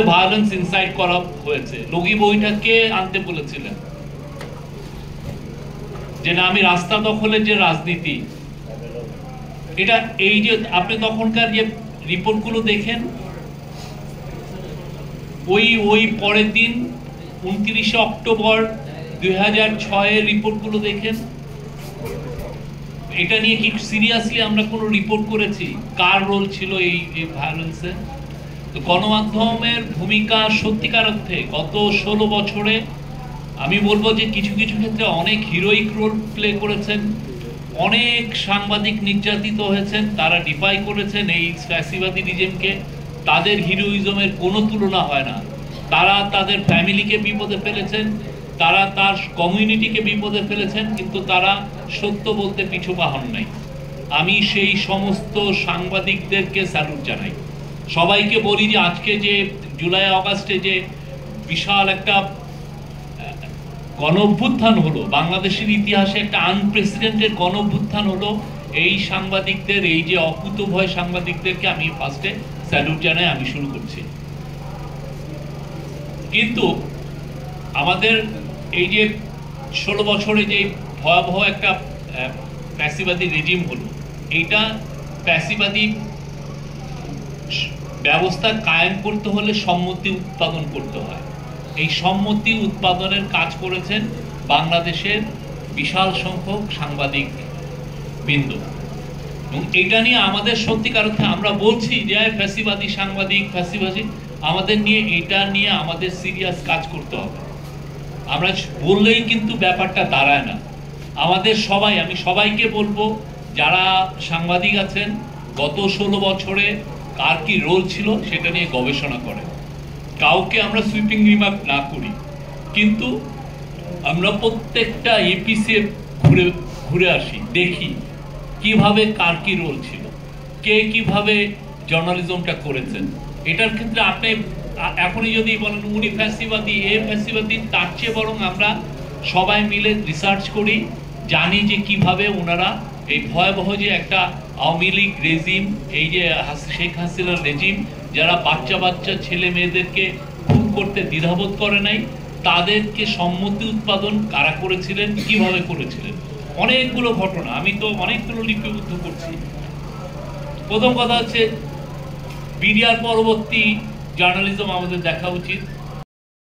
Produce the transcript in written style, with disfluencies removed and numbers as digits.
Violence insight করা হয়েছে। লগি বইটা কে আনতে বলেছিলেন? যে না, আমি রাস্তা দখলের যে রাজনীতি, এটা এই যে আপনি তখনকার যে রিপোর্টগুলো দেখেন, ওই পরের দিন 29 অক্টোবর 2006 রিপোর্টগুলো দেখেন। এটা নিয়ে কি সিরিয়াসলি আমরা কোনো রিপোর্ট করেছি কার রোল ছিল এই ভায়োলেন্সে? তো গণমাধ্যমের ভূমিকা সত্যিকার অর্থে গত 16 বছরে আমি বলবো যে কিছু কিছু ক্ষেত্রে অনেক হিরোইক রোল প্লে করেছেন। অনেক সাংবাদিক নির্যাতিত হয়েছেন, তারা ডিফাই করেছেন এই ফ্যাসিবাদী রিজিমকে। তাদের হিরোইজমের কোনো তুলনা হয় না। তারা তাদের ফ্যামিলিকে বিপদে ফেলেছেন, তারা তার কমিউনিটিকে বিপদে ফেলেছেন, কিন্তু তারা সত্য বলতে পিছু পা হন নাই। আমি সেই সমস্ত সাংবাদিকদেরকে স্যালুট জানাই। সবাইকে বলি যে আজকে যে জুলাই আগস্টে যে বিশাল একটা গণঅভ্যুত্থান হলো, বাংলাদেশের ইতিহাসে একটা আনপ্রেসিডেন্টেড গণঅভ্যুত্থান হলো, এই সাংবাদিকদের, এই যে অকুতভয় সাংবাদিকদেরকে আমি ফার্স্টে স্যালুট জানাই। আমি শুরু করছি। কিন্তু আমাদের এই যে 16 বছরে যে ভয়াবহ একটা ফ্যাসিবাদী রেজিম হলো, এইটা ফ্যাসিবাদী ব্যবস্থা কায়েম করতে হলে সম্মতি উৎপাদন করতে হয়। এই সম্মতি উৎপাদনের কাজ করেছেন বাংলাদেশের বিশাল সংখ্যক সাংবাদিক বৃন্দ। এবং এটা নিয়ে আমাদের সত্যিকার অর্থে আমরা বলছি যে ফ্যাসিবাদী সাংবাদিক, ফ্যাসিবাদী, আমাদের নিয়ে এটা নিয়ে আমাদের সিরিয়াস কাজ করতে হবে। আমরা বললেই কিন্তু ব্যাপারটা দাঁড়ায় না। আমাদের সবাই, আমি সবাইকে বলবো যারা সাংবাদিক আছেন, গত 16 বছরে কার কি রোল ছিল সেটা নিয়ে গবেষণা করেন। কাউকে আমরা সুইপিং রিমার্ক না করি, কিন্তু আমরা প্রত্যেকটা এপিসে ঘুরে ঘুরে আসি, দেখি কিভাবে কার কি রোল ছিল, কে কিভাবে জার্নালিজমটা করেছেন। এটার ক্ষেত্রে আপনি এখনই যদি বলেন উনি ফ্যাসিবাদী, এ ফ্যাসিবাদী, তার চেয়ে বরং আমরা সবাই মিলে রিসার্চ করি, জানি যে কিভাবে ওনারা এই ভয়াবহ যে একটা আওয়ামী লীগ রেজিম, এই যে শেখ হাসিনার রেজিম, যারা বাচ্চা বাচ্চা ছেলে মেয়েদেরকে খুন করতে দ্বিধাবোধ করে নাই, তাদেরকে সম্মতি উৎপাদন কারা করেছিলেন, কিভাবে করেছিলেন। অনেকগুলো ঘটনা, আমি তো অনেকগুলো লিপিবদ্ধ করছি। প্রথম কথা হচ্ছে বিডিআর পরবর্তী জার্নালিজম আমাদের দেখা উচিত।